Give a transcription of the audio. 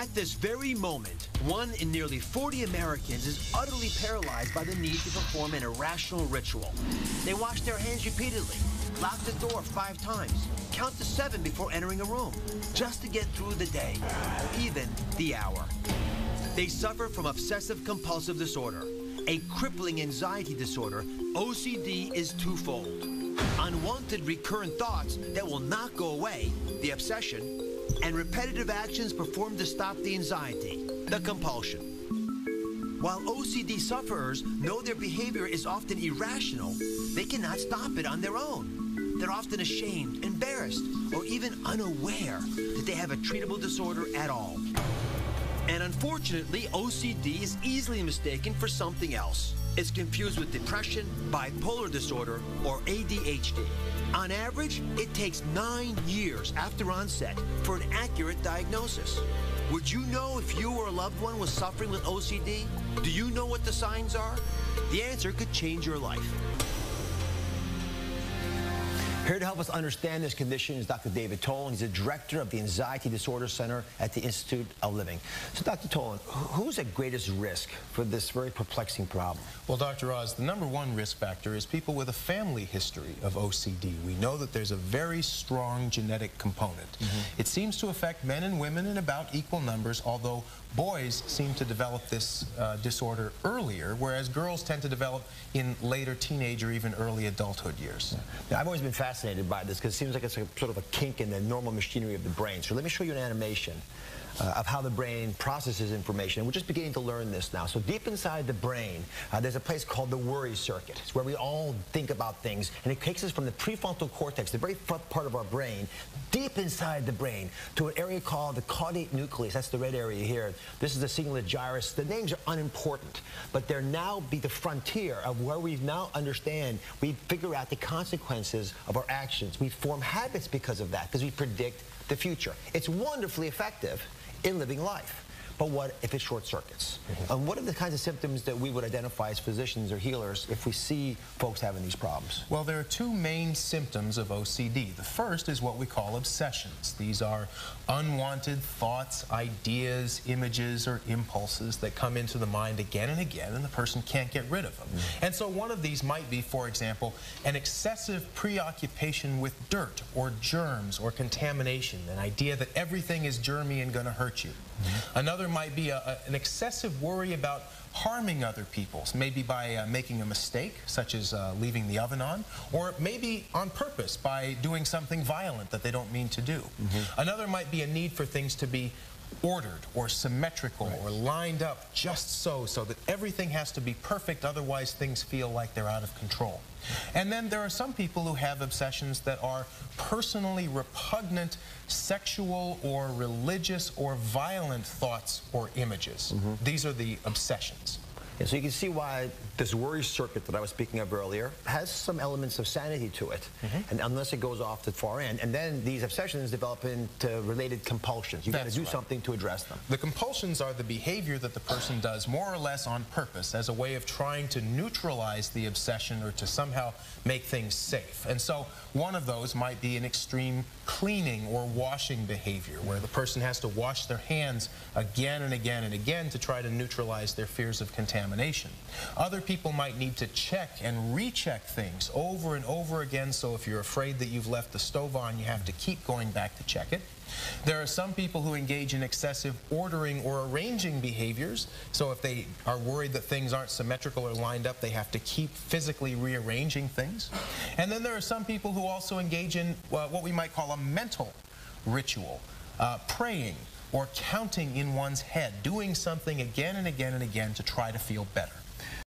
At this very moment, 1 in nearly 40 Americans is utterly paralyzed by the need to perform an irrational ritual. They wash their hands repeatedly, lock the door 5 times, count to 7 before entering a room, just to get through the day, or even the hour. They suffer from obsessive-compulsive disorder, a crippling anxiety disorder. OCD is twofold: unwanted recurrent thoughts that will not go away, the obsession, and repetitive actions performed to stop the anxiety, the compulsion. While OCD sufferers know their behavior is often irrational, they cannot stop it on their own. They're often ashamed, embarrassed, or even unaware that they have a treatable disorder at all. And unfortunately, OCD is easily mistaken for something else. It's confused with depression, bipolar disorder, or ADHD. On average, it takes 9 years after onset for an accurate diagnosis. Would you know if you or a loved one was suffering with OCD? Do you know what the signs are? The answer could change your life. Here to help us understand this condition is Dr. David Tolan. He's the director of the Anxiety Disorder Center at the Institute of Living. So, Dr. Tolan, who's at greatest risk for this very perplexing problem? Well, Dr. Oz, the #1 risk factor is people with a family history of OCD. We know that there's a very strong genetic component. It seems to affect men and women in about equal numbers, although boys seem to develop this disorder earlier, whereas girls tend to develop in later teenage or even early adulthood years. Now, I've always been fascinated by this because it seems like it's sort of a kink in the normal machinery of the brain. So let me show you an animation of how the brain processes information. And we're just beginning to learn this now. So deep inside the brain, there's a place called the worry circuit. It's where we all think about things. And it takes us from the prefrontal cortex, the very front part of our brain, deep inside the brain, to an area called the caudate nucleus. That's the red area here. This is the cingulate gyrus. The names are unimportant, but they're now the frontier of where we now understand, we figure out the consequences of our actions. We form habits because of that, because we predict the future. It's wonderfully effective in living life. But what if it short circuits? And what are the kinds of symptoms that we would identify as physicians or healers if we see folks having these problems? Well, there are 2 main symptoms of OCD. The first is what we call obsessions. These are unwanted thoughts, ideas, images, or impulses that come into the mind again and again, and the person can't get rid of them. And so one of these might be, for example, an excessive preoccupation with dirt or germs or contamination, an idea that everything is germy and going to hurt you. Another might be an excessive worry about harming other people, maybe by making a mistake, such as leaving the oven on, or maybe on purpose by doing something violent that they don't mean to do. Another might be a need for things to be ordered or symmetrical or lined up just so that everything has to be perfect, otherwise things feel like they're out of control. And then there are some people who have obsessions that are personally repugnant sexual or religious or violent thoughts or images. These are the obsessions. Yeah, so you can see why this worry circuit that I was speaking of earlier has some elements of sanity to it, and unless it goes off the far end. And then these obsessions develop into related compulsions. You've got to do something to address them. The compulsions are the behavior that the person does more or less on purpose as a way of trying to neutralize the obsession or to somehow make things safe. And so one of those might be an extreme cleaning or washing behavior where the person has to wash their hands again and again and again to try to neutralize their fears of contamination. Other people might need to check and recheck things over and over again, so if you're afraid that you've left the stove on, you have to keep going back to check it. There are some people who engage in excessive ordering or arranging behaviors, so if they are worried that things aren't symmetrical or lined up, they have to keep physically rearranging things. And then there are some people who also engage in what we might call a mental ritual, praying or counting in one's head, doing something again and again and again to try to feel better.